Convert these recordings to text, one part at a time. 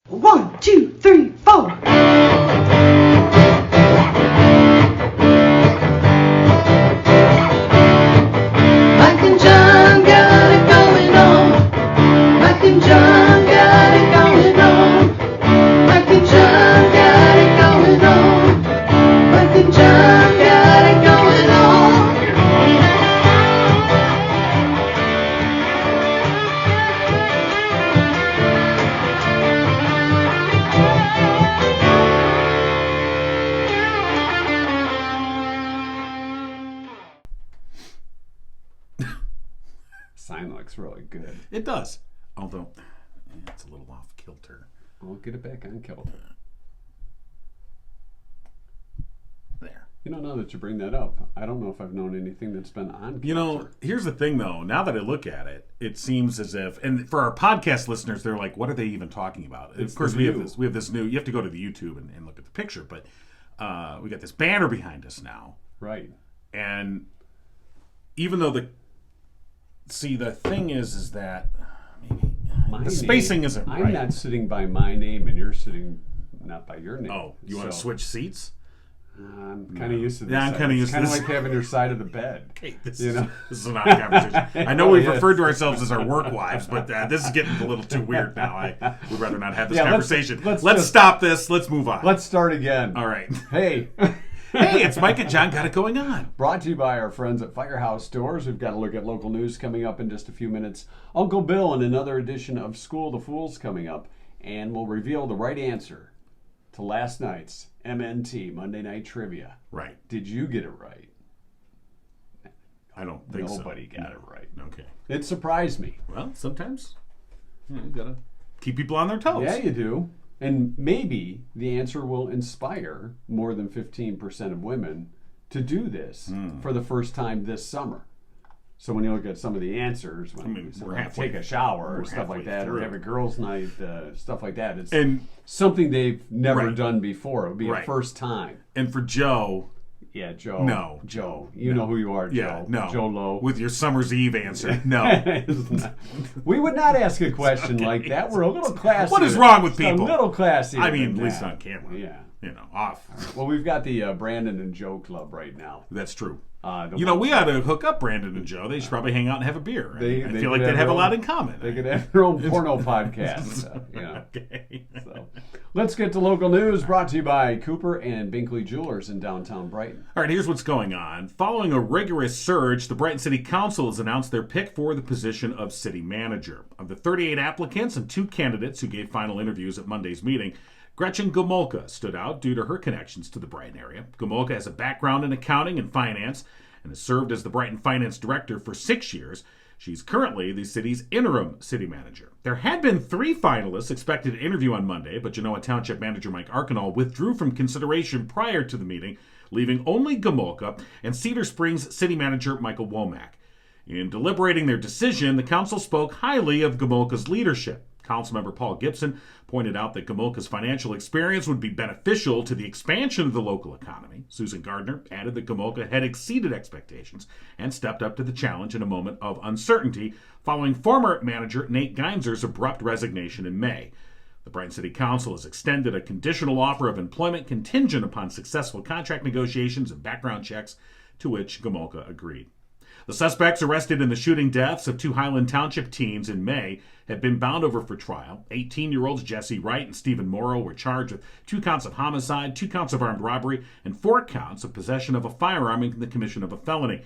1, 2, 3, 4. Mike and John got it going on. Mike and John got it going on. Mike and John got it going on. Mike and John got it going on. Sign looks really good. It does. Although, it's a little off kilter. I'll get it back on kilter. There. Now that you bring that up, I don't know if I've known anything that's been on kilter. Here's the thing, though. Now that I look at it, it seems as if, and for our podcast listeners, they're like, what are they even talking about? It's of course, the we new. have this new, you have to go to the YouTube and look at the picture, but we got this banner behind us now. Right. And even though the thing is that maybe the spacing isn't right. I'm not sitting by my name, and you're sitting not by your name. Oh, you want to switch seats? I'm kind of used to this. Yeah, I'm kind of used to this. Kind of like having your side of the bed. Okay, this is an odd conversation. I know we've referred to ourselves as our work wives, but this is getting a little too weird now. I would rather not have this conversation. Let's stop this. Let's move on. Let's start again. All right. Hey. Hey, it's Mike and John Got It Going On. Brought to you by our friends at Firehouse Stores. We've got a look at local news coming up in just a few minutes. Uncle Bill and another edition of School of the Fools coming up. And we'll reveal the right answer to last night's MNT, Monday Night Trivia. Right. Did you get it right? I don't think so. Nobody got it right. Okay. It surprised me. Well, sometimes you got to keep people on their toes. Yeah, you do. And maybe the answer will inspire more than 15% of women to do this for the first time this summer. So when you look at some of the answers, when take a shower or stuff like that, or have a girls' night, stuff like that, it's something they've never done before. It would be a first time. And for Joe... Yeah, Joe. No. Joe. You know who you are, Joe. Yeah, no. Joe Lowe. With your Summer's Eve answer. No. We would not ask a question like that. We're a little classy. What is wrong with people? A little classy. I mean, at least on camera. Yeah. Off. Right. Well, we've got the Brandon and Joe Club right now. That's true. We ought to hook up Brandon and Joe. They should probably hang out and have a beer. I feel like they'd have a lot in common. They could have their own porno podcast. Okay. So, let's get to local news brought to you by Cooper and Binkley Jewelers in downtown Brighton. All right, here's what's going on. Following a rigorous search, the Brighton City Council has announced their pick for the position of city manager. Of the 38 applicants and 2 candidates who gave final interviews at Monday's meeting, Gretchen Gomolka stood out due to her connections to the Brighton area. Gomolka has a background in accounting and finance and has served as the Brighton Finance Director for 6 years. She's currently the city's interim city manager. There had been 3 finalists expected to interview on Monday, but Genoa Township Manager Mike Arkinall withdrew from consideration prior to the meeting, leaving only Gomolka and Cedar Springs City Manager Michael Womack. In deliberating their decision, the council spoke highly of Gomolka's leadership. Councilmember Paul Gibson pointed out that Gomolka's financial experience would be beneficial to the expansion of the local economy. Susan Gardner added that Gomolka had exceeded expectations and stepped up to the challenge in a moment of uncertainty following former manager Nate Geinzer's abrupt resignation in May. The Brighton City Council has extended a conditional offer of employment contingent upon successful contract negotiations and background checks, to which Gomolka agreed. The suspects arrested in the shooting deaths of 2 Highland Township teens in May have been bound over for trial. 18-year-olds Jesse Wright and Stephen Morrow were charged with 2 counts of homicide, 2 counts of armed robbery, and 4 counts of possession of a firearm in the commission of a felony.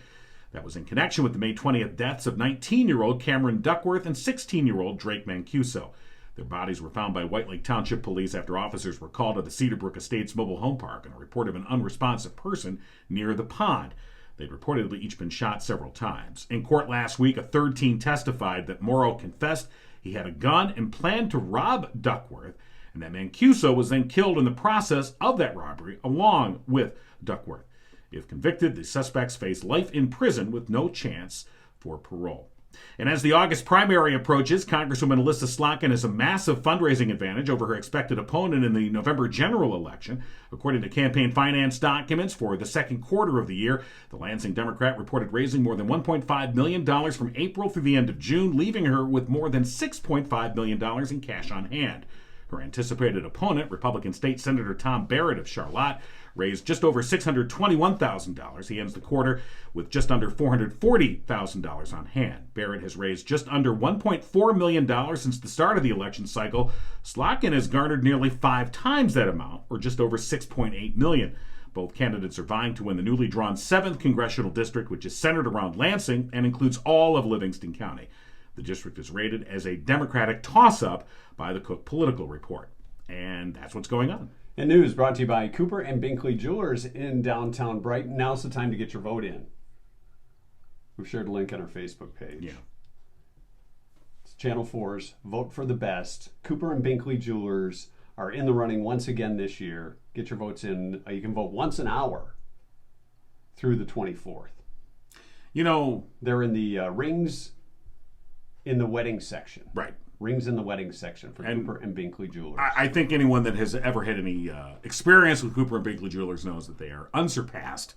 That was in connection with the May 20th deaths of 19-year-old Cameron Duckworth and 16-year-old Drake Mancuso. Their bodies were found by White Lake Township Police after officers were called to the Cedarbrook Estates mobile home park on a report of an unresponsive person near the pond. They'd reportedly each been shot several times. In court last week, a third teen testified that Morrow confessed he had a gun and planned to rob Duckworth, and that Mancuso was then killed in the process of that robbery along with Duckworth. If convicted, the suspects face life in prison with no chance for parole. And as the August primary approaches, Congresswoman Alyssa Slotkin has a massive fundraising advantage over her expected opponent in the November general election. According to campaign finance documents for the second quarter of the year, the Lansing Democrat reported raising more than $1.5 million from April through the end of June, leaving her with more than $6.5 million in cash on hand. Her anticipated opponent, Republican State Senator Tom Barrett of Charlotte, raised just over $621,000. He ends the quarter with just under $440,000 on hand. Barrett has raised just under $1.4 million since the start of the election cycle. Slotkin has garnered nearly 5 times that amount, or just over $6.8 million. Both candidates are vying to win the newly drawn 7th congressional district, which is centered around Lansing and includes all of Livingston County. The district is rated as a Democratic toss-up by the Cook Political Report. And that's what's going on. And news brought to you by Cooper and Binkley Jewelers in downtown Brighton. Now's the time to get your vote in. We've shared a link on our Facebook page. Yeah. It's Channel 4's Vote for the Best. Cooper and Binkley Jewelers are in the running once again this year. Get your votes in. You can vote once an hour through the 24th. You know, they're in the rings in the wedding section. Right. Rings in the wedding section for Cooper and Binkley Jewelers. I think anyone that has ever had any experience with Cooper and Binkley Jewelers knows that they are unsurpassed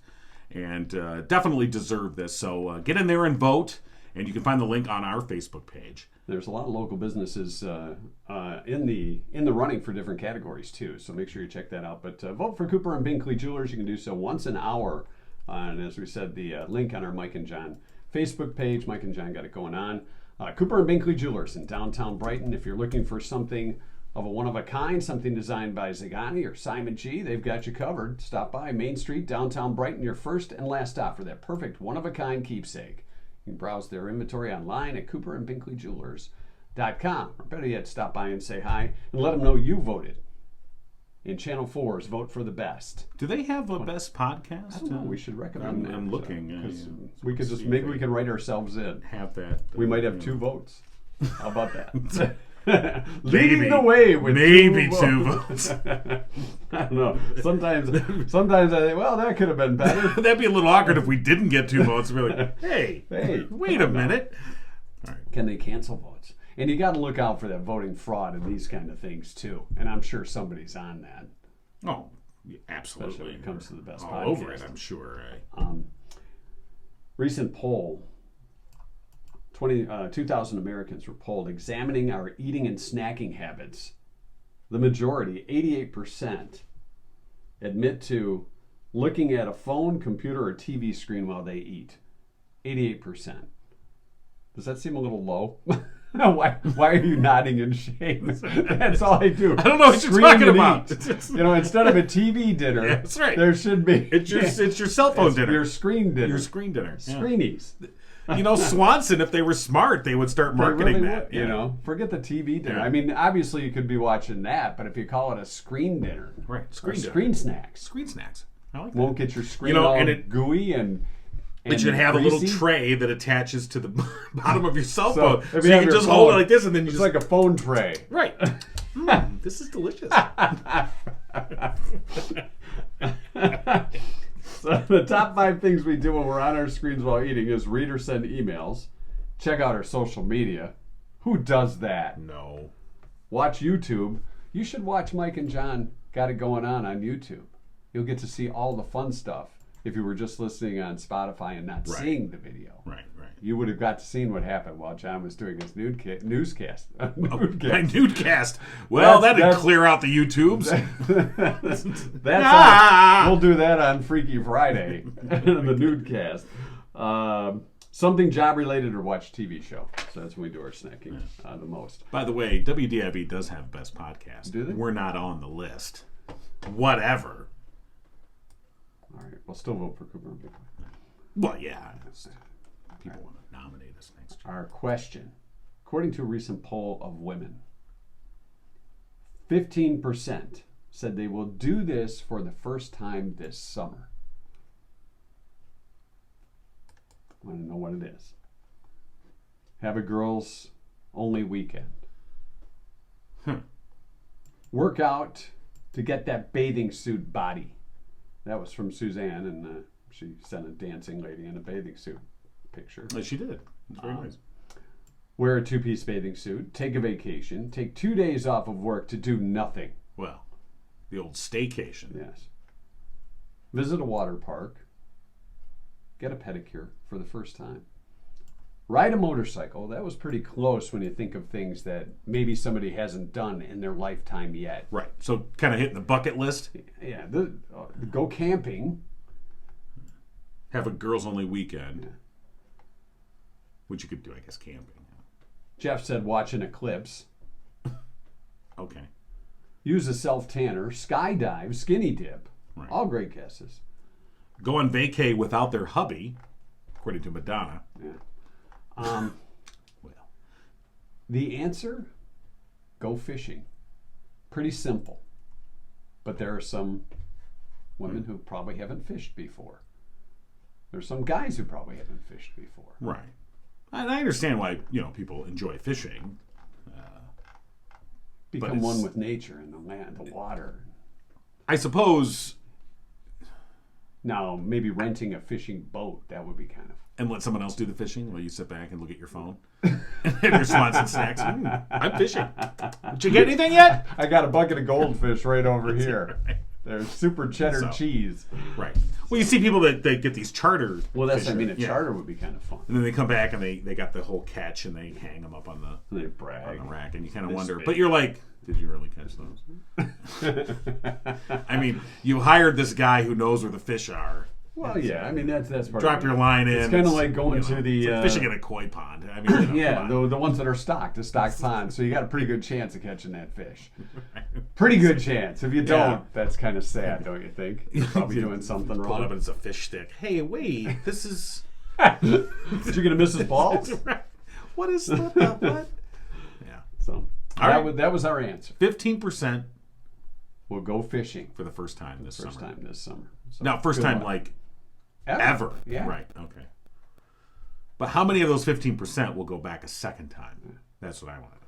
and definitely deserve this. So get in there and vote, and you can find the link on our Facebook page. There's a lot of local businesses in the running for different categories too, so make sure you check that out. But vote for Cooper and Binkley Jewelers. You can do so once an hour. And as we said, the link on our Mike and John Facebook page. Mike and John got it going on. Cooper and Binkley Jewelers in downtown Brighton. If you're looking for something of a one-of-a-kind, something designed by Zagani or Simon G., they've got you covered. Stop by Main Street, downtown Brighton, your first and last stop for that perfect one-of-a-kind keepsake. You can browse their inventory online at cooperandbinkleyjewelers.com. Or better yet, stop by and say hi and let them know you voted in Channel 4's Vote for the Best. Do they have a best podcast? I don't know. We should recommend that. I'm looking. We could just, maybe we can write ourselves in. Have that. We might have 2 votes. How about that? Leading the way with maybe 2 votes. I don't know. Sometimes I think, well, that could have been better. That'd be a little awkward if we didn't get 2 votes. We're like, hey, wait a minute. All right. Can they cancel votes? And you got to look out for that voting fraud and these kind of things too. And I'm sure somebody's on that. Oh, yeah, absolutely. Especially when it comes to the best all podcast. over it, I'm sure. Recent poll. 2,000 Americans were polled examining our eating and snacking habits. The majority, 88%, admit to looking at a phone, computer, or TV screen while they eat. 88%. Does that seem a little low? Why are you nodding in shame? That's all I do. I don't know what you're talking about. Instead of a TV dinner, yeah, that's right. There should be. It's your cell phone dinner. Your screen dinner. Your screen dinner. Screenies. Swanson, if they were smart, they would start marketing that. Forget the TV dinner. Yeah. I mean, obviously you could be watching that, but if you call it a screen dinner, right? Screen snacks. Screen snacks. I like that. Won't get your screen all gooey and. It should have a little tray that attaches to the bottom of your cell So phone. So you can just hold it like this and then you it's just... like a phone tray. Right. This is delicious. So the top 5 things we do when we're on our screens while eating is read or send emails, check out our social media. Who does that? No. Watch YouTube. You should watch Mike and John Got It Going On YouTube. You'll get to see all the fun stuff. If you were just listening on Spotify and not seeing the video. Right. You would have got to see what happened while John was doing his newscast. My newscast. Well, that'd clear out the YouTubes. We'll do that on Freaky Friday, the newscast. Something job-related or watch TV show. So that's when we do our snacking the most. By the way, WDIV does have best podcast. Do they? We're not on the list. Whatever. All right, we'll still vote for Cooper and Binkley. Well, yeah. People want to nominate us next year. Our question. According to a recent poll of women, 15% said they will do this for the first time this summer. I want to know what it is. Have a girls' only weekend. Work out to get that bathing suit body. That was from Suzanne, and she sent a dancing lady in a bathing suit picture. She did. It's very nice. Wear a 2-piece bathing suit, take a vacation, take 2 days off of work to do nothing. Well, the old staycation. Yes. Visit a water park. Get a pedicure for the first time. Ride a motorcycle. That was pretty close when you think of things that maybe somebody hasn't done in their lifetime yet. Right. So kind of hitting the bucket list. Yeah. Go camping. Have a girls only weekend. Yeah. Which you could do, I guess, camping. Jeff said watch an eclipse. Okay. Use a self-tanner. Skydive. Skinny dip. Right. All great guesses. Go on vacay without their hubby, according to Madonna. Yeah. Well, The answer, go fishing. Pretty simple. But there are some women who probably haven't fished before. There's some guys who probably haven't fished before. right. And I understand why, people enjoy fishing. Become one with nature and the land, the water. I suppose, Now, maybe renting a fishing boat, that would be kind of... and let someone else do the fishing while you sit back and look at your phone. And your Swanson snacks. I'm fishing. Did you get anything yet? I got a bucket of goldfish right over here. Right. There's super cheddar cheese. Right. Well, you see people that they get these charter. Well, that's, fishing. a charter would be kind of fun. And then they come back and they got the whole catch and they hang them up on the They brag. rack, and you kind of They wonder. spit. But you're like, did you really catch those? I mean, you hired this guy who knows where the fish are. Well, yeah, I mean, that's part Drop of it. your line in. It's kind of like going to the... it's like fishing in a koi pond. I mean, yeah, the ones that are stocked, the stocked pond. So you got a pretty good chance of catching that fish. Pretty good chance. If you don't, that's kind of sad, don't you think? You're probably doing something Pull it up wrong. and it's a fish stick. Hey, wait, this is... Did you get a Mrs. Balls? What is that? What? Yeah. So All right. that was our answer. 15% We'll go fishing for the first time this first summer. time this summer. So Now, first good time luck. like Ever. ever. Yeah. Right. Okay. But how many of those 15% will go back a second time? That's what I want to know.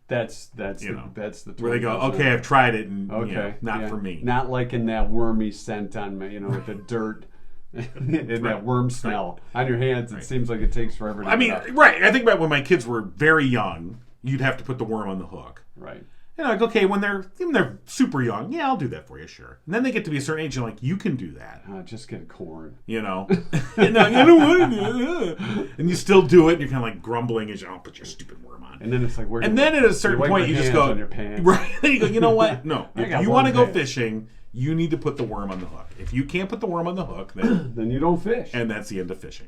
That's the Where they go, 20%. okay, I've tried it, and Okay. not yeah. for me. Not like in that wormy scent on me, with the dirt and that worm smell on your hands. It seems like it takes forever to I mean, get up. right. I think about when my kids were very young, you'd have to put the worm on the hook. Right. And like, okay, when they're super young, yeah, I'll do that for you, sure. And then they get to be a certain age, and like, you can do that. Just get corn. And I don't want to do it. And you still do it, and you're kind of like grumbling as I'll put your stupid worm on. And then it's like, And then at a certain point, you just go, on your pants. right? Then you go, you know what? No, I if got you worm want to go pants. fishing, you need to put the worm on the hook. If you can't put the worm on the hook, then Then you don't fish. and that's the end of fishing.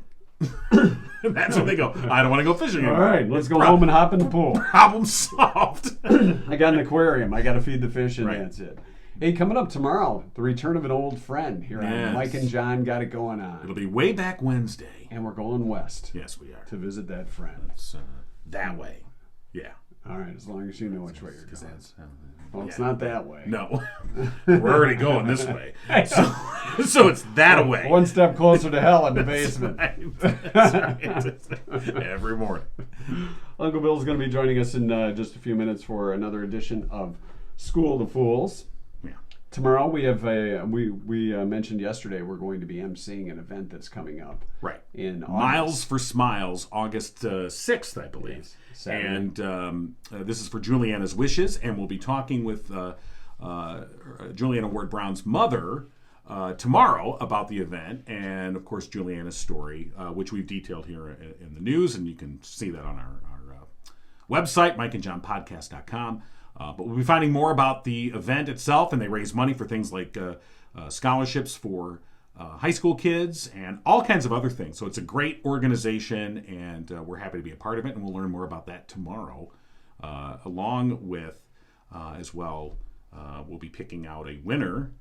And that's when they go, I don't want to go fishing All anymore. right, let's go home and hop in the pool. Problem solved. I got an aquarium. I got to feed the fish, and Right. that's it. Hey, coming up tomorrow, the return of an old friend here on Yes. Mike and John Got It Going On. It'll be way back Wednesday. And we're going west Yes, we are. to visit that friend. It's that way. Yeah. All right, as long as you know which way you're going. That's, Well, it's yeah. not that way. No. We're already going this way. So it's that way. One step closer to hell in the basement. That's right. Every morning. Uncle Bill's going to be joining us in just a few minutes for another edition of School of the Fools. Yeah. Tomorrow we have we mentioned yesterday we're going to be emceeing an event that's coming up. Right. In August. Miles for Smiles, August 6th, I believe. Yes, Saturday. And this is for Juliana's Wishes, and we'll be talking with Juliana Ward Brown's mother tomorrow about the event, and of course Juliana's story, which we've detailed here in the news, and you can see that on our website, mikeandjohnpodcast.com. But we'll be finding more about the event itself, and they raise money for things like scholarships for high school kids and all kinds of other things. So it's a great organization, and we're happy to be a part of it, and we'll learn more about that tomorrow. Along with, as well, we'll be picking out a winner.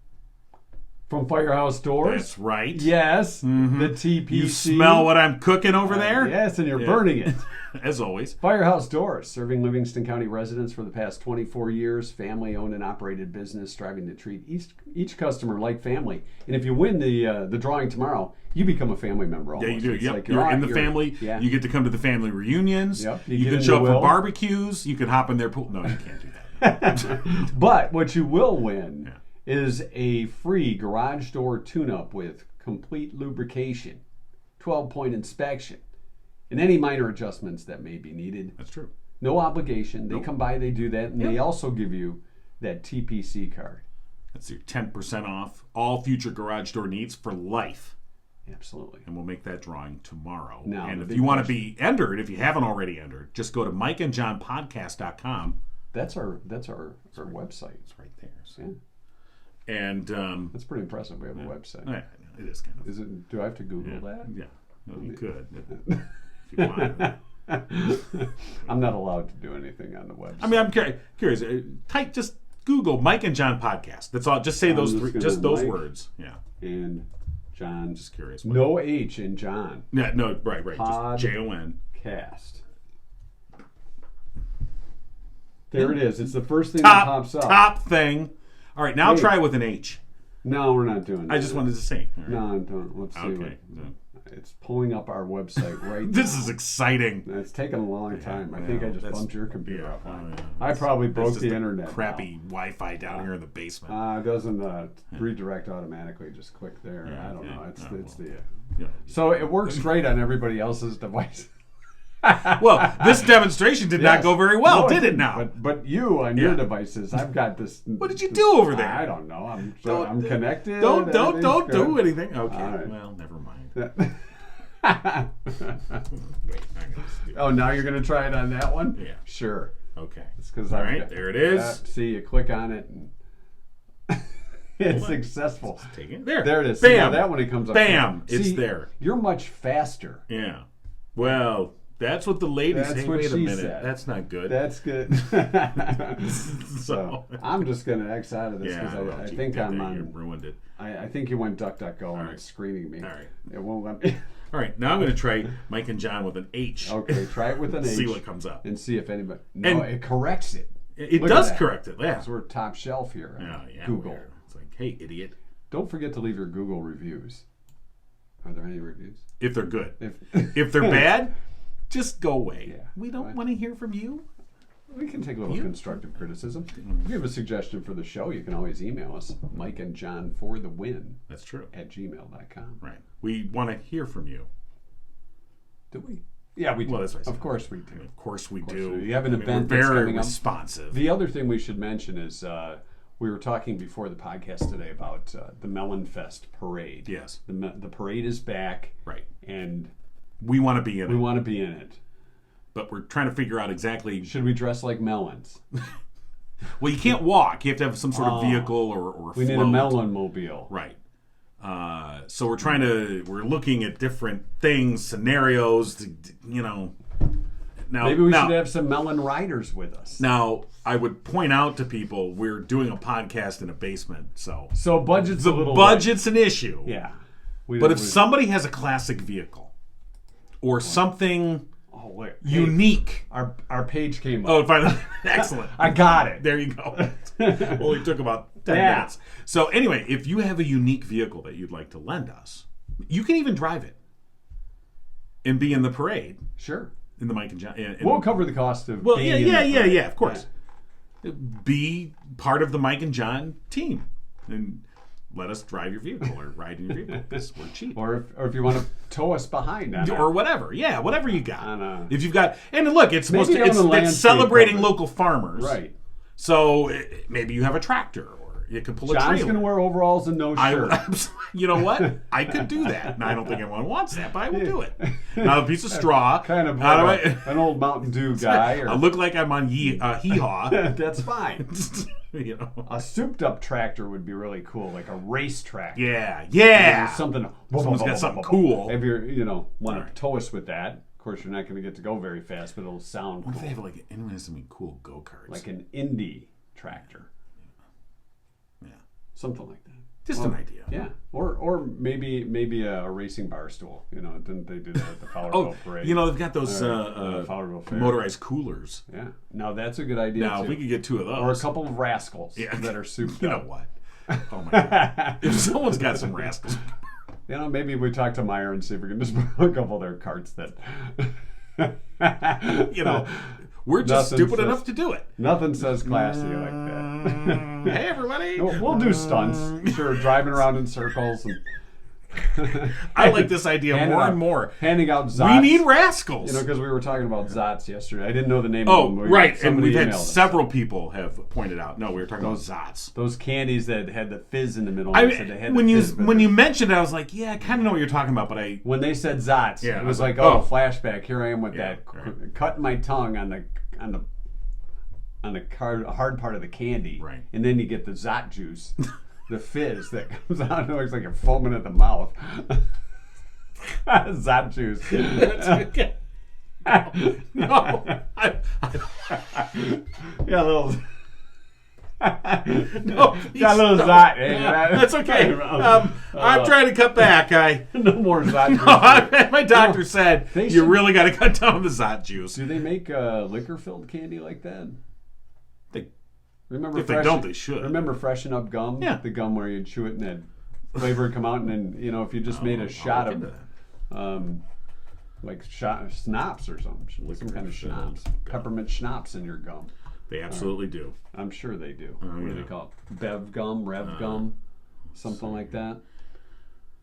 From Firehouse Doors. That's right. Yes, the TPC. You smell what I'm cooking over there? Yes, and you're burning it. As always. Firehouse Doors, serving Livingston County residents for the past 24 years. Family-owned and operated business, striving to treat each customer like family. And if you win the drawing tomorrow, you become a family member almost. Yeah, you do. It's Yep. like you're in the you're- family. Yeah. You get to come to the family reunions. Yep. You get can in show the up for will. barbecues. You can hop in their pool. No, you can't do that. But what you will win is a free garage door tune-up with complete lubrication, 12-point inspection, and any minor adjustments that may be needed. That's true. No obligation. They Nope. come by, they do that, and Yep. they also give you that TPC card. That's your 10% off all future garage door needs for life. Absolutely. And we'll make that drawing tomorrow. Now, and if you want to be entered, if you haven't already entered, just go to mikeandjohnpodcast.com. That's our website. It's right there. So. Yeah. And that's pretty impressive. We have a website. Yeah, it is kind of. Is it? Do I have to Google that? Yeah. No, you could if you want. I'm not allowed to do anything on the website. I mean, I'm curious. Type just Google Mike and John podcast. That's all. Just say those those words. Yeah. And John. Just curious. No H in John. Yeah. No. Right. Just JON. Cast. There it is. It's the first thing that pops up. Top thing. All right. Now try with an H. No, we're not doing that. I just wanted to see. Right. No, I don't. Let's see. Okay. It's pulling up our website right now. This is exciting. It's taken a long time. I think I just bumped your computer up. Yeah. I probably broke the internet. Crappy Wi-Fi down here in the basement. It doesn't redirect automatically. Just click there. I don't know. Yeah. So it works great on everybody else's device. Well, this demonstration did not go very well, did it? Now, but you on your devices, I've got this. What did you do over there? I don't know. I'm connected. Don't do anything. Okay. Right. Well, never mind. Wait, oh, now you're gonna try it on that one? Yeah. Sure. Okay. It's because there it is. See, you click on it and it's successful. Take it. There it is. Bam. See, now that one it comes up. Bam. It's there. You're much faster. Yeah. Well, that's what the lady said. What Wait a she minute. said. That's not good. That's good. So I'm just gonna X out of this because I think I'm on. You ruined it. I think you went DuckDuckGo and it's screening me. All right. It won't let me. All right. Now I'm going to try Mike and John with an H. Okay. Try it with an H. See what comes up. And see if anybody. No, it corrects it. It does correct it. Yeah. Because we're top shelf here. Yeah. Google. It's like, hey, idiot. Don't forget to leave your Google reviews. Are there any reviews? If they're good. If they're bad, just go away. Yeah. We don't want to hear from you. We can take a little constructive criticism. If you have a suggestion for the show, you can always email us, Mike and John for the win. That's true. @gmail.com. Right. We want to hear from you. Do we? Yeah, we do. Well, that's what I said. Of course we do. Of course we do. You have an event we're that's very coming responsive. The other thing we should mention is we were talking before the podcast today about the Melon Fest parade. Yes. The parade is back. Right. And we want to be in it. We want to be in it. But we're trying to figure out exactly. Should we dress like melons? Well, you can't walk. You have to have some sort of vehicle or we float. need a melon mobile. Right. So we're looking at different things, scenarios, Now, maybe we should have some melon riders with us. Now, I would point out to people we're doing a podcast in a basement, so budget's a little budget's an issue. Yeah. But if somebody has a classic vehicle or something unique. Our page came up. Oh, finally. Excellent. I got it. There you go. Only took about 10 minutes. So anyway, if you have a unique vehicle that you'd like to lend us, you can even drive it and be in the parade. Sure. In the Mike and John. We'll cover the cost of being in the parade. Yeah, of course. Yeah. Be part of the Mike and John team. And let us drive your vehicle or ride in your vehicle because we're cheap. Or if you want to tow us behind. Or whatever. Yeah, whatever you got. If you've got, and look, it's supposed to, it's celebrating local farmers. Right. So maybe you have a tractor or you can pull a trailer. John's going to wear overalls and no shirt. You know what? I could do that. And I don't think anyone wants that, but I will do it. Now, a piece of straw. Kind of like an old Mountain Dew guy. I look like I'm on Hee-Haw. That's fine. A souped-up tractor would be really cool, like a race tractor. Yeah. Something. Someone's got something cool. If you want to tow us with that, of course you're not going to get to go very fast, but it'll sound cool. What if they have anyone has something cool go-karts? Like an Indy tractor. Yeah. Something like that. Just an idea. Yeah. Or maybe a racing bar stool. Didn't they do that at the Fowlerville Parade? They've got those motorized coolers. Yeah. Now that's a good idea. Now, if we could get 2 of those. Or a couple of rascals that are souped up. You know what? Oh my God. If someone's got some rascals. Maybe we talk to Meyer and see if we can just put a couple of their carts that. We're just stupid enough to do it. Nothing says classy like that. Hey, everybody. We'll do stunts. Sure, driving around in circles. And I like this idea more and more. Handing out ZotZ. We need rascals. Because we were talking about ZotZ yesterday. I didn't know the name of them. Right. And we've had several people have pointed out. No, we were talking about ZotZ. Those candies that had the fizz in the middle. When you mentioned it, I was like, yeah, I kind of know what you're talking about, but when they said ZotZ, it was like, flashback. Here I am with that, cutting my tongue on the hard part of the candy. Right. And then you get the ZotZ juice. The fizz that comes out, it looks like you're foaming at the mouth. ZotZ juice. No. Yeah, a little. No, got a little ZotZ. Hey, that's okay. I'm trying to cut back. No more ZotZ juice. My doctor said you really got to cut down the ZotZ juice. Do they make liquor-filled candy like that? Remember if they don't, they should. Remember Freshen Up gum? Yeah. The gum where you'd chew it and that flavor would come out, and then, if you just made a shot of schnapps or something. Some kind of schnapps. Peppermint schnapps in your gum. They absolutely do. I'm sure they do. What do they call it? Bev gum, Rev gum, something like that.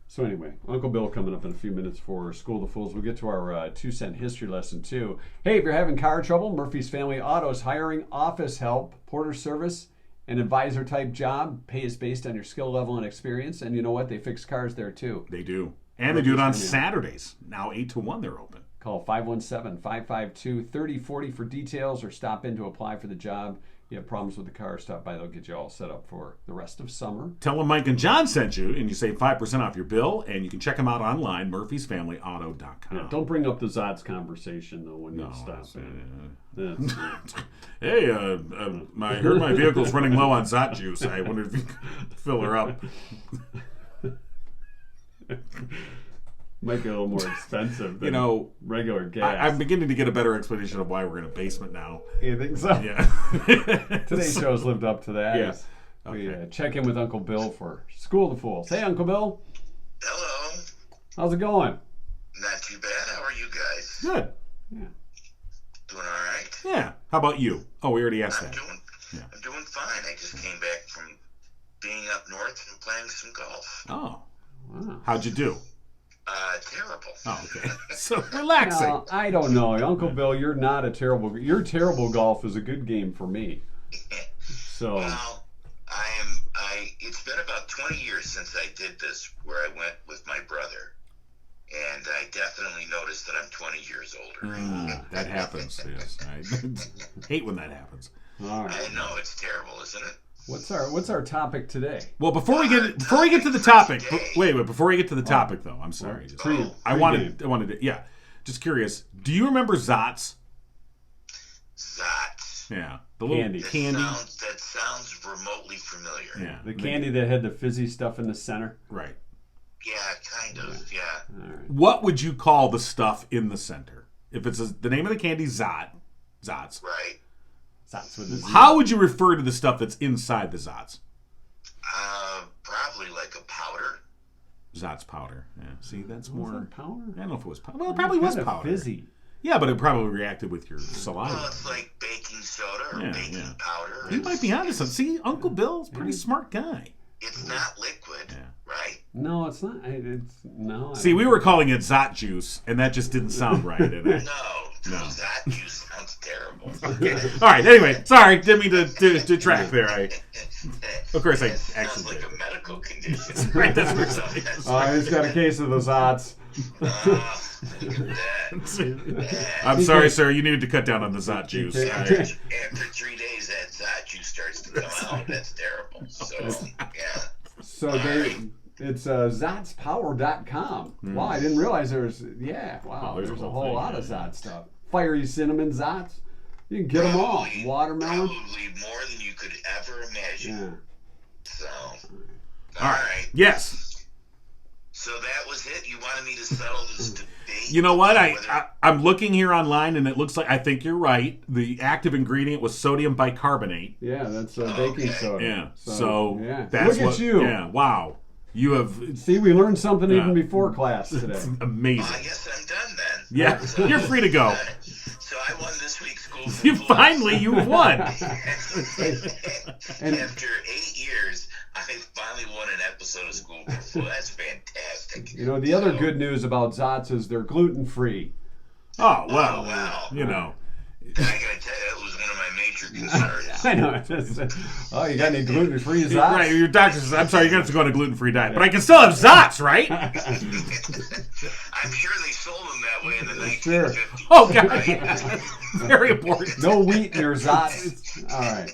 So anyway, Uncle Bill coming up in a few minutes for School of the Fools. We'll get to our 2-cent history lesson too. Hey, if you're having car trouble, Murphy's Family Auto is hiring office help, porter service, an advisor type job. Pay is based on your skill level and experience. And you know what? They fix cars there too. They do. And they do it on Saturdays. Now 8 to 1 they're open. Call 517-552-3040 for details or stop in to apply for the job. You have problems with the car, stop by. They'll get you all set up for the rest of summer. Tell them Mike and John sent you, and you save 5% off your bill, and you can check them out online, murphysfamilyauto.com. Yeah, don't bring up the ZotZ conversation, though, when you stop in. Hey, I heard my vehicle's running low on ZotZ juice. I wonder if you could fill her up. Might be a little more expensive than regular gas. I'm beginning to get a better explanation of why we're in a basement now. You think so? Yeah. Today's show's lived up to that. Yeah. We check in with Uncle Bill for School of the Fools. Hey, Uncle Bill. Hello. How's it going? Not too bad. How are you guys? Good. Yeah. Doing all right? Yeah. How about you? Oh, we already asked that. I'm doing fine. I just came back from being up north and playing some golf. Oh. Wow. How'd you do? Terrible. Oh, okay. So relaxing. No, I don't know, Uncle Bill. You're not a terrible. Your terrible golf is a good game for me. So. Well, it's been about 20 years since I did this, where I went with my brother, and I definitely noticed that I'm 20 years older. That happens. Yes, I hate when that happens. All right. I know, it's terrible, isn't it? What's our topic today? Well, before we get to the topic, before we get to the topic, though, I'm sorry. I wanted to, just curious. Do you remember ZotZ? ZotZ. Yeah, the little candy. That sounds remotely familiar. Yeah, the candy that had the fizzy stuff in the center. Right. Yeah, kind of. Yeah. All right. What would you call the stuff in the center? If it's the name of the candy, ZotZ. Right. How would you refer to the stuff that's inside the ZotZ? Probably like a powder. ZotZ powder. Yeah. See, that's more powder. I don't know if it was powder. Well, it probably was powder. Fizzy. Yeah, but it probably reacted with your saliva. Well, it's like baking soda or baking powder. You might be onto something. See, Uncle Bill's a pretty smart guy. It's not liquid, right? No, it's not. See, we were calling it ZotZ juice, and that just didn't sound right. No, ZotZ juice sounds terrible. Okay. All right. Anyway, sorry, didn't mean to track there. Of course, I actually sounds like a medical condition. Right. That's what he's got a case of the ZotZ. I'm sorry, sir. You needed to cut down on the ZotZ juice. After 3 days, that ZotZ juice starts to come out. That's terrible. So, yeah. So it's ZotZpower.com. Wow, I didn't realize there's a whole lot of ZotZ stuff. Fiery cinnamon ZotZ. You can get them all. Watermelon. Probably more than you could ever imagine. Yeah. So, all right. Yes. So that was it? You wanted me to settle this debate? You know what? I'm looking here online, and it looks like I think you're right. The active ingredient was sodium bicarbonate. Yeah, that's baking soda. Yeah. So that's look at you. Yeah. Wow. You have. See, we learned something even before class today. Amazing. Well, I guess I'm done then. Yeah. So, you're free to go. So I won this week's School of You Fools. finally, you won. After 8 years, I finally won an episode of School of Fools. That's fantastic. You know, the other good news about ZotZ is they're gluten-free. Oh, well, wow. you know. I gotta tell you, that was one of my major concerns. I know. Oh, you got any gluten-free ZotZ? Right, your doctor says, I'm sorry, you're going to have to go on a gluten-free diet. But I can still have ZotZ, right? I'm sure they sold them that way in the 1950s. Sure. Oh, God. Very important. No wheat in your ZotZ. All right.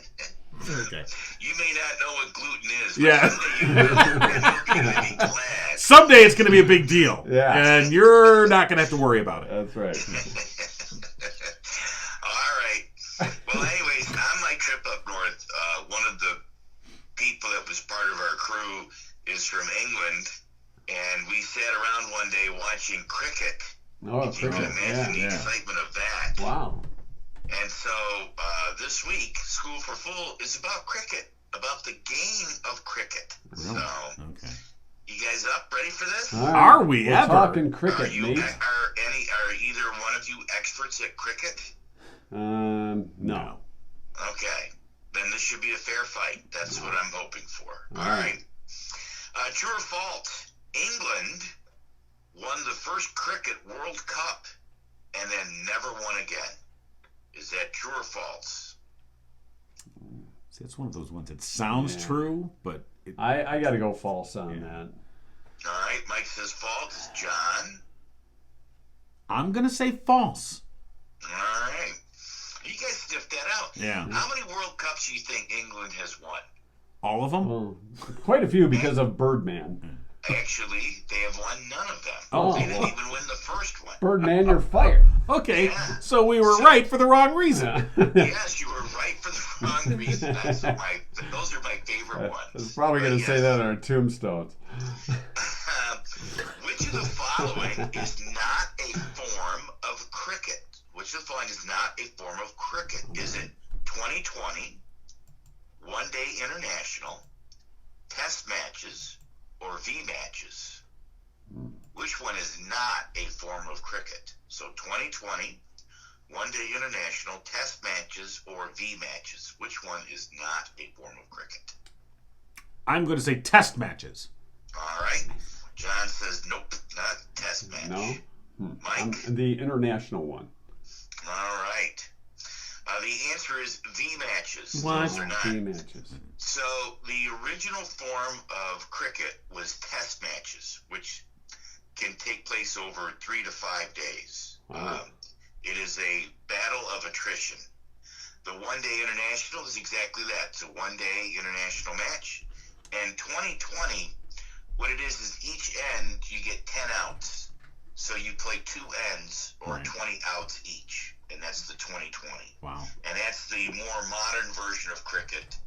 Okay. You may not know what gluten is, but Yeah. someday you're going to be glad. Someday it's going to be a big deal. Yeah. And you're not going to have to worry about it. That's right. All right. Well, anyways, on my trip up north, one of the people that was part of our crew is from England, and we sat around one day watching cricket. Oh, If you can cricket. imagine the yeah. excitement of that. Wow. And so this week, School for Full is about cricket, about the game of cricket. Really? So, Okay. you guys up, ready for this? All right. Are we We're ever? talking Are cricket, you mate. are either one of you experts at cricket? No. Okay, then this should be a fair fight. That's what I'm hoping for. All All right. right. True or false? England won the first cricket World Cup and then never won again. Is that true or false? See, it's one of those ones. It sounds Yeah. true, but it, I got to go false on Yeah. that. All right, Mike says false. John? I'm going to say false. All right. You guys sniffed that out. Yeah. How many World Cups do you think England has won? All of them? Well, quite a few because of Birdman. Actually, they have won none of them. Oh, They didn't well. even win the first one. Birdman, you're fired. Okay, Yeah. so we were right for the wrong reason. Yes, you were right for the wrong reason. Those are my favorite I ones. was probably going to But say yes. that on our tombstones. Which of the following is not a form of cricket? Which of the following is not a form of cricket? Is it 2020, one-day international, test matches, or V matches? Which one is not a form of cricket? So 2020, one-day international, test matches, or V matches. Which one is not a form of cricket? I'm going to say test matches. All right. John says nope, not test match. No? Mike? The international one. All right. The answer is V matches. What? Those are not. V matches. So the original form of cricket was test matches, which can take place over 3 to 5 days. Wow. It is a battle of attrition. The one-day international is exactly that. It's a one-day international match. And 2020, what it is each end you get 10 outs. So you play 2 ends or Right. 20 outs each. And that's the 2020. Wow. And that's the more modern version of cricket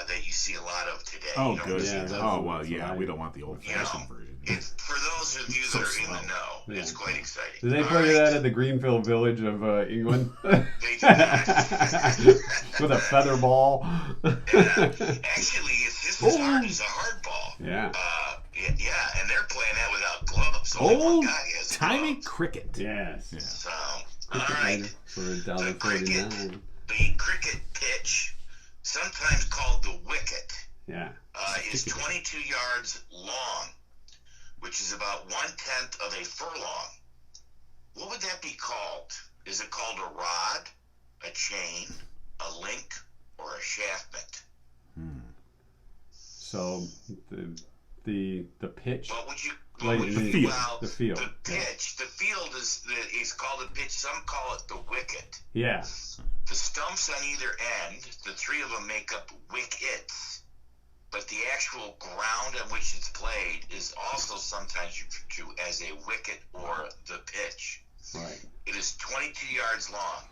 that you see a lot of today. Oh, You don't good. see Yeah, that. that's- Oh, well, that's yeah, what we I- don't want the old-fashioned version. It's, for those of you So that are in slow. the know, it's Yeah. quite exciting. Did they All play right. that at the Greenfield Village of England? They do not. With a feather ball? Actually, it's just as hard as a hard ball. Yeah. Yeah, and they're playing that without gloves. Only one Old guy has timey gloves. cricket. Yes. Yeah. So, all Cricket right. night for The cricket, $1.49. the cricket pitch, sometimes called the wicket, Yeah. is 22 yards long, which is about 1/10 of a furlong. What would that be called? Is it called a rod, a chain, a link, or a shaftment? So the pitch. What would you? Like What would the you field. Well, The field. The pitch. The field is called a pitch. Some call it the wicket. Yeah. The stumps on either end, the 3 of them make up wickets. But the actual ground on which it's played is also sometimes referred to as a wicket or the pitch. Right. It is 22 yards long.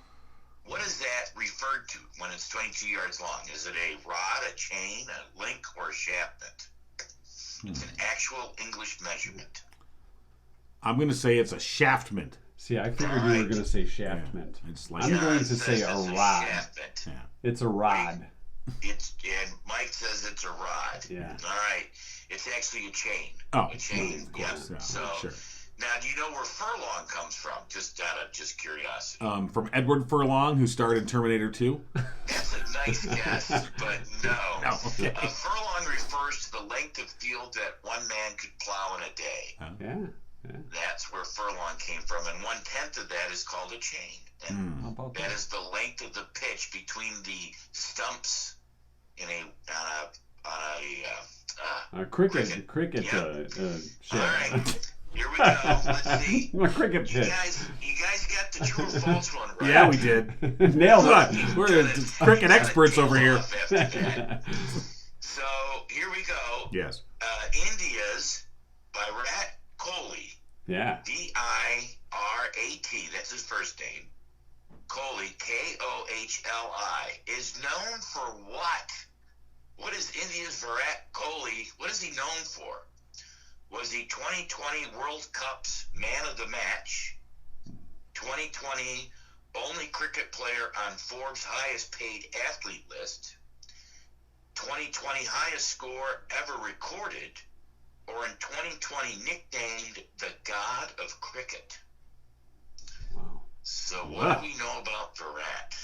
What is that referred to when it's 22 yards long? Is it a rod, a chain, a link, or a shaftment? It's an actual English measurement. I'm going to say it's a shaftment. See, I figured you were going to say shaftment. Yeah, it's like- I'm going to John say says a it's rod. shaftment. Yeah. It's a rod. And Mike says it's a rod. Yeah. All right. It's actually a chain. Oh, A chain. of course, yeah, So sure. now, do you know where furlong comes from? Just out of curiosity. From Edward Furlong, who starred in Terminator 2. That's a nice guess, but no. No, okay. A furlong refers to the length of field that one man could plow in a day. Yeah. That's where furlong came from, and 1/10 of that is called a chain. And How about that that? is the length of the pitch between the stumps in a Cricket Yeah. shit. All right, here we go. Let's see. A cricket You pitch. guys got the true or false one right. Yeah, we did. Nailed Look, it. we're cricket experts over here. So here we go. Yes. India's Virat Kohli, Yeah. Virat. That's his first name. Kohli, Kohli, is known for what? What is India's Virat Kohli? What is he known for? Was he 2020 World Cup's man of the match? 2020 only cricket player on Forbes' highest paid athlete list? 2020 highest score ever recorded? Or in 2020 nicknamed the God of Cricket? Wow. So what do we know about Virat?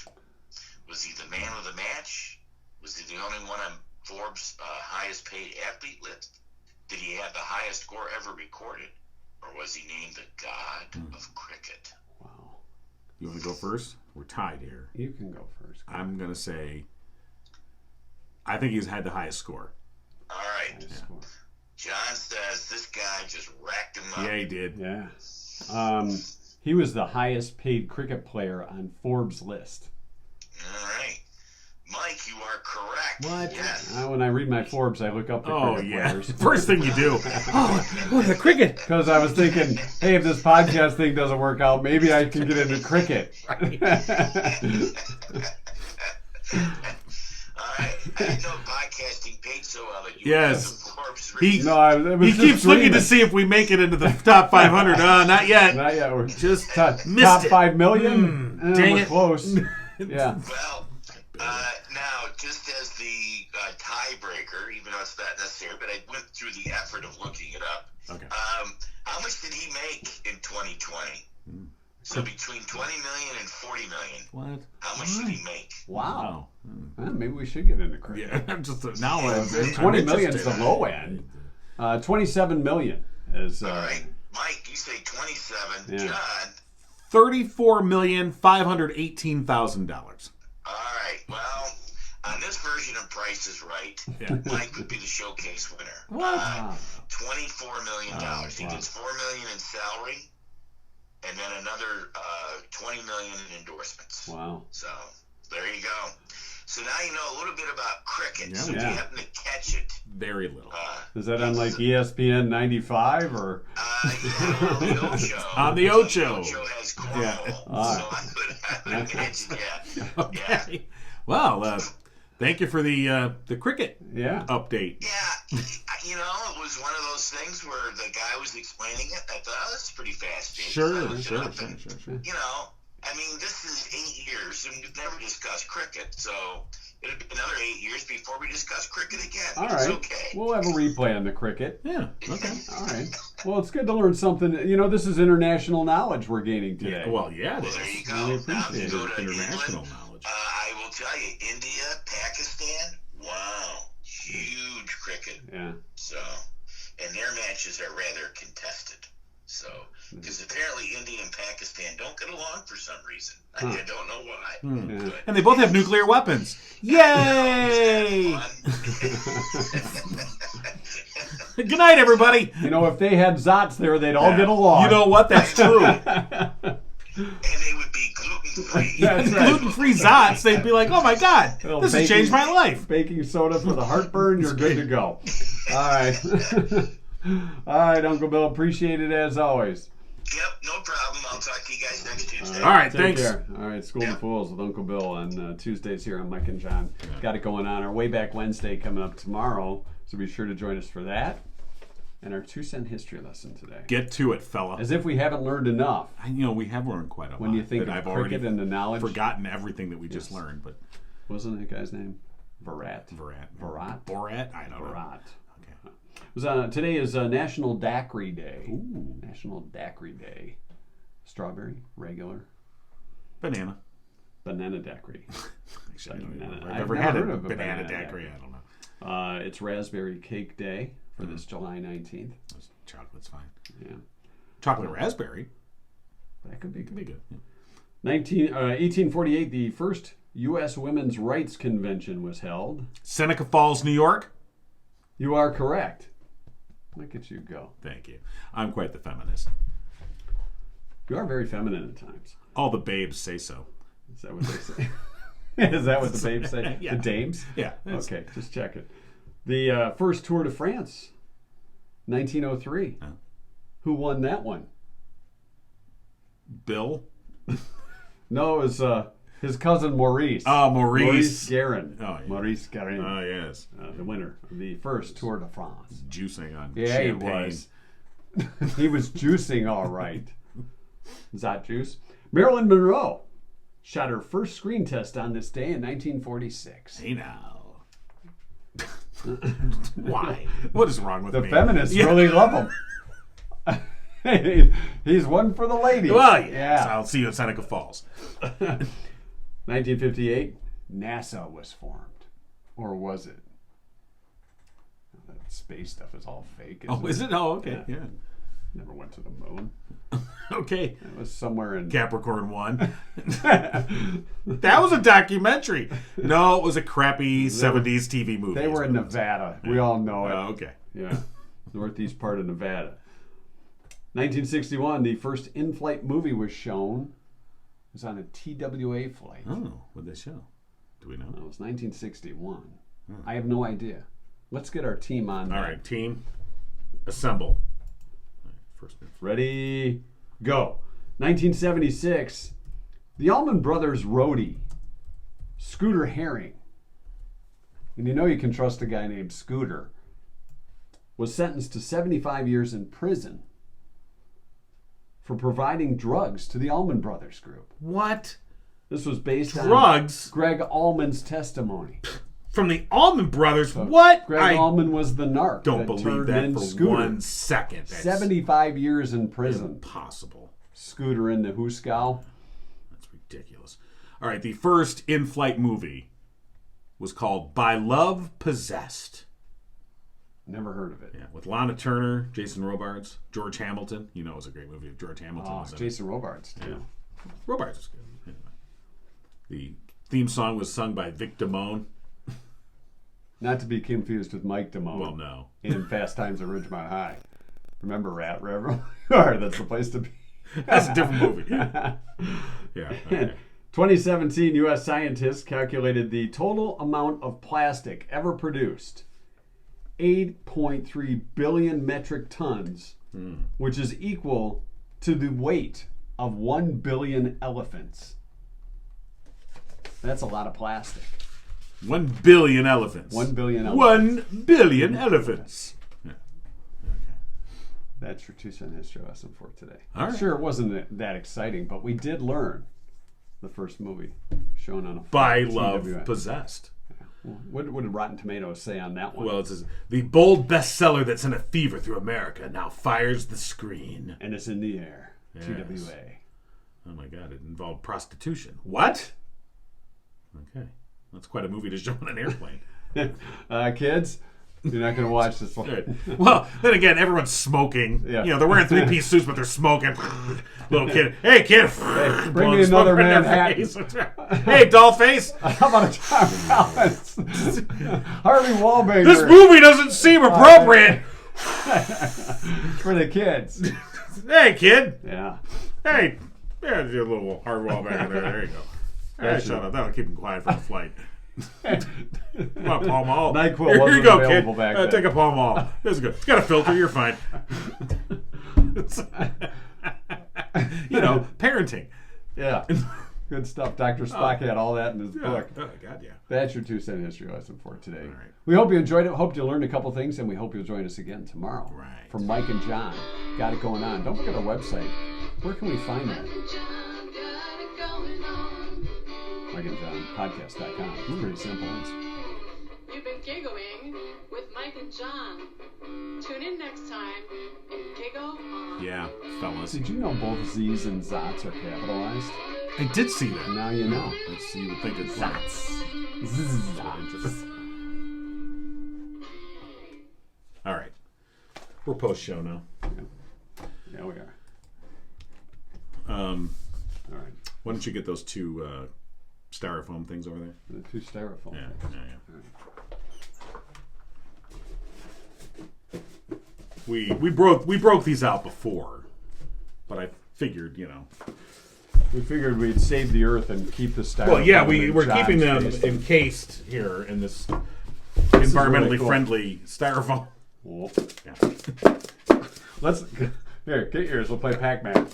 Was he the man of the match? Was he the only one on Forbes' highest paid athlete list? Did he have the highest score ever recorded? Or was he named the God of Cricket? Wow. You want to go first? We're tied here. You can go first. I'm going to say, I think he's had the highest score. All right. Nice score. John says this guy just racked him up. Yeah, he did. Yeah. He was the highest paid cricket player on Forbes' list. All right. Mike, you are correct. What? Yes. When I read my Forbes, I look up the Oh, cricket yeah. players. First thing you do. Oh, the cricket. Because I was thinking, hey, if this podcast thing doesn't work out, maybe I can get into cricket. All right. I didn't know podcasting paid so well that you Yes. had the Forbes He- review. No, it was He just keeps looking to dreaming. see if we make it into the top 500. Not yet. Not yet. We're Just top missed it. 5 million. dang we're it. close. Yeah. Well, now, just as the tiebreaker, even though it's not necessary, but I went through the effort of looking it up. Okay. How much did he make in 2020? So between 20 million and 40 million. What? How much did he make? Wow. Oh. Well, maybe we should get into cricket. Yeah, I'm just now. I'm 20 million is the interested. low end. 27 million is. All right. Mike, you say 27. Yeah. John. $34,518,000. All right. Well, on this version of Price is Right, Yeah. Mike would be the showcase winner. What? $24 million. He wow. gets $4 million in salary, and then another $20 million in endorsements. Wow. So there you go. So now you know a little bit about cricket. Yeah. So if you Yeah. happen to catch it, Very little. Is that on like ESPN 95 or? yeah, on the Ocho. On the Ocho. Ocho has cornhole. Yeah. So I would imagine, yeah. Okay. Well, thank you for the cricket Yeah. update. Yeah, you know, it was one of those things where the guy was explaining it. I thought, oh, that's pretty fast. Sure. You know, I mean, this is 8 years, and we've never discussed cricket, so it'll be another 8 years before we discuss cricket again. All It's right. okay. We'll have a replay on the cricket. Yeah. Okay. All right. Well, it's good to learn something. You know, this is international knowledge we're gaining today. Yeah, well, yeah, it Well, there you is. go. Really Now, if you appreciate go it. to International England, knowledge. I will tell you, India, Pakistan, wow, huge cricket. Yeah. So, and their matches are rather contested. So, because apparently India and Pakistan don't get along for some reason. I don't know why. Yeah. And they both have nuclear weapons. Yay! Good night, everybody. You know, if they had ZotZ there, they'd all get along. You know what? That's true. And they would be gluten-free. That's right. Gluten-free ZotZ, they'd be like, oh my God, Little this has baking- changed my life. Baking soda for the heartburn, you're good to go. All right. All right, Uncle Bill. Appreciate it as always. Yep, no problem. I'll talk to you guys next Tuesday. All right, Take thanks. care. All right, School to Fools with Uncle Bill on Tuesdays here on Mike and John. Got it going on. Our Way Back Wednesday coming up tomorrow, so be sure to join us for that. And our 2-cent history lesson today. Get to it, fella. As if we haven't learned enough. We have learned quite a lot. When you think that of I've already cricket and the knowledge. forgotten everything that we just learned, but Wasn't that guy's name? Virat. Borat. I don't know. Virat. Okay. Today is National Daiquiri Day. Ooh. National Daiquiri Day. Strawberry, regular, Banana. banana daiquiri. Actually, I don't Banana. know. I've I've never never had heard a of a banana banana daiquiri. I don't know. It's Raspberry Cake Day for this July 19th. Chocolate's fine. Yeah. Chocolate raspberry. That could be Could be good. Yeah. 1848, the first U.S. Women's Rights Convention was held. Seneca Falls, New York. You are correct. Look at you go. Thank you. I'm quite the feminist. You are very feminine at times. All the babes say so. Is that what they say? Is that what the babes say? Yeah. The dames? Yeah. Okay, just check it. The first Tour de France, 1903. Oh. Who won that one? Bill? No, it was his cousin Maurice. Oh, Maurice. Maurice Guerin. Oh, yeah. Maurice Guerin. Oh, yes. The winner of the first Tour de France. Juicing on Yeah, champagne. he was. He was juicing all right. ZotZ juice. Marilyn Monroe shot her first screen test on this day in 1946. Hey now. Why? What is wrong with The me? feminists Yeah. really love him. He's one for the ladies. Well, yes. I'll see you at Seneca Falls. 1958, NASA was formed. Or was it? That space stuff is all fake. Oh, is it? Oh, okay. Yeah. Never went to the moon. Okay. It was somewhere in... Capricorn 1. That was a documentary. No, it was a crappy 70s TV movie. They were in Nevada. We all know it. Oh, okay. Yeah. Northeast part of Nevada. 1961, the first in-flight movie was shown. It was on a TWA flight. Oh, what did they show? Do we know? It was 1961. I have no idea. Let's get our team on. All right, team, assemble. First. Ready, go. 1976, the Allman Brothers roadie, Scooter Herring, and you know you can trust a guy named Scooter, was sentenced to 75 years in prison for providing drugs to the Allman Brothers group. What? This was based Drugs? on Greg Allman's testimony. From the Allman Brothers? What? Greg Allman was the narc. Don't believe turned that in for Scooter. 1 second. That's 75 years in prison. impossible. Scooter in the Hooskow. That's ridiculous. All right, the first in-flight movie was called By Love Possessed. Never heard of it. Yeah, with Lana Turner, Jason Robards, George Hamilton. You know it was a great movie if George Hamilton was in Jason Robards, too. it. Yeah. Robards was good. Anyway. The theme song was sung by Vic Damone. Not to be confused with Mike Damone. Well, no. In Fast Times at Ridgemont High. Remember Rat River? That's the place to be. That's a different movie. Yeah. Yeah. Okay. 2017, U.S. scientists calculated the total amount of plastic ever produced. 8.3 billion metric tons, which is equal to the weight of 1 billion elephants. That's a lot of plastic. 1 billion elephants. 1 billion elephants. 1 billion elephants. Yeah. Okay. That's your 2-cent history lesson for today. All right. Sure, it wasn't that exciting, but we did learn the first movie shown on a By TWA. Love Possessed. What did Rotten Tomatoes say on that one? Well, it says, the bold bestseller that sent a fever through America now fires the screen. And it's in the air. Yes. TWA. Oh my God, it involved prostitution. What? Okay. That's quite a movie to show on an airplane. Kids, you're not going to watch this one. Good. Well, then again, everyone's smoking. Yeah. You know, they're wearing 3-piece suits, but they're smoking. Little kid, hey kid, bring blowing me smoke another in their Manhattan. face. Hey, doll face, How about a Tom Collins? Harvey Wallbanger. this movie doesn't seem appropriate. For the kids. Hey kid, Yeah. hey, yeah, do a little hard wall back in there. There you go. Hey, shut up. That'll keep him quiet for the flight. Come on, Pall Mall. NyQuil Here wasn't you go, kid. available back then. Take a Pall Mall. This is good. It's got a filter. You're fine. You know, parenting. Yeah. Good stuff. Dr. Spock had all that in his book. Oh, God, yeah. That's your 2-cent history lesson for today. All right. We hope you enjoyed it. Hope you learned a couple things, and we hope you'll join us again tomorrow. Right. From Mike and John. Got it going on. Don't forget our website. Where can we find that? Mike and John podcast.com. It's pretty simple. You've been giggling with Mike and John. Tune in next time and giggle on. Yeah, fellas. Did you know both Z's and ZotZ are capitalized? I did see that. Now you know. Let's see. You would think it's ZotZ. Interesting. We're post-show now. Yeah, we are. All right. Why don't you get those two styrofoam things over there? The two styrofoam. Yeah. We broke these out before, but I figured, We figured we'd save the earth and keep the styrofoam. Well, yeah, we're John's keeping them face. encased here in this environmentally really cool. friendly styrofoam. Cool. Yeah. Let's here, get yours. We'll play Pac-Man.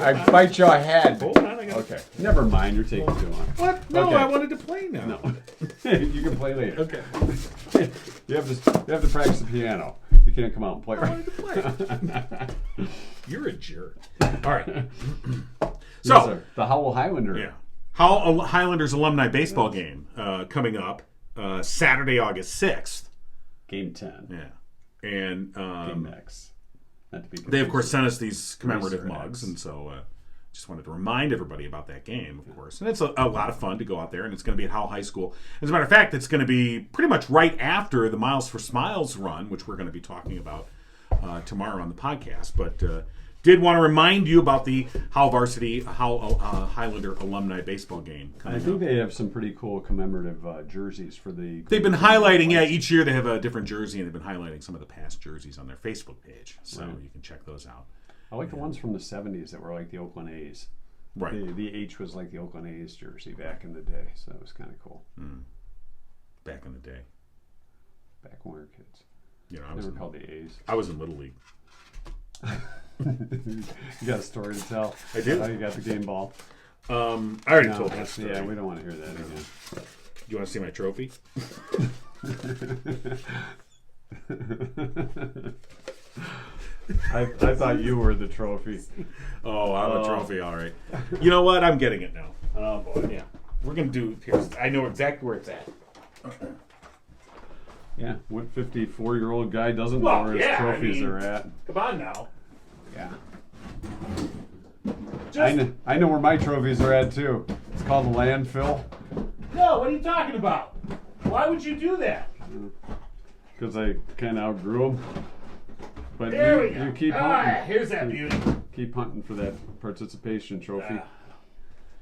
I bite your head. Hold on, I got Okay, never mind. You're taking too long. What? No, Okay. I wanted to play now. No, you can play later. Okay. You have to practice the piano. You can't come out and play. I wanted to play. You're a jerk. All right. So, yes, sir. The Howell Highlander. Yeah. Highlanders alumni baseball game coming up Saturday, August 6th. Game 10. Yeah. And Game X. Not to be they, of course, sent us these commemorative Racer mugs, X. and so just wanted to remind everybody about that game, of course. And it's a lot of fun to go out there, and it's going to be at Howell High School. As a matter of fact, it's going to be pretty much right after the Miles for Smiles run, which we're going to be talking about tomorrow on the podcast. But did want to remind you about the Highlander alumni baseball game coming I think up. they have some pretty cool commemorative jerseys for the. They've been highlighting, each year they have a different jersey, and they've been highlighting some of the past jerseys on their Facebook page. So you can check those out. I like the ones from the 70s that were like the Oakland A's. Right. The H was like the Oakland A's jersey back in the day, so that was kind of cool. Back in the day. Back when we were kids. They They were called the A's. I was in Little League. You got a story to tell. I do. How you got the game ball. I already No, told that story. yeah, we don't want to hear that again. Do you want to see my trophy? I thought you were the trophy. Oh, I'm a trophy, all right. You know what? I'm getting it now. Oh boy. Yeah. We're going to do, here's, I know exactly where it's at. Yeah, what 54-year-old guy doesn't Well, know where his yeah, trophies I mean, are at? Come on now. Yeah. Just, I know where my trophies are at too. It's called the landfill. no, what are you talking about? Why would you do that? Because I kind of outgrew them. But There we go. you keep All hunting. right, here's that beauty. Keep hunting for that participation trophy.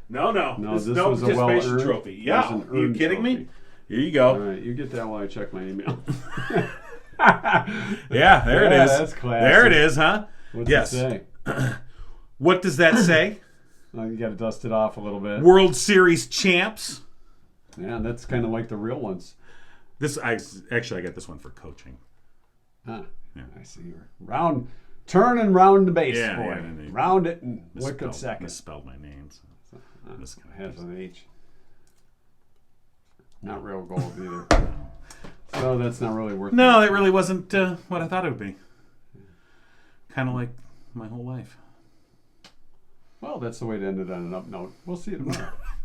No. No, This this no was a participation well-earned. trophy. It Yeah. was an Are you earned kidding me? trophy. Here you All go. right, you get that while I check my email. Yeah, there it Yeah, is. that's classy. There it is, huh? What's Yes. it say? What does that say? Oh, you got to dust it off a little bit. World Series champs. Yeah, that's kind of like the real ones. I got this one for coaching. Huh. Yeah. I see. You're turn and round the base, Yeah, boy. yeah, yeah. Round it and wicked second. Misspelled my name. So. This It has an H. Not real gold either. So that's not really worth No, it. that really wasn't what I thought it would be. Kind of like my whole life. Well, that's the way to end it on an up note. We'll see you tomorrow.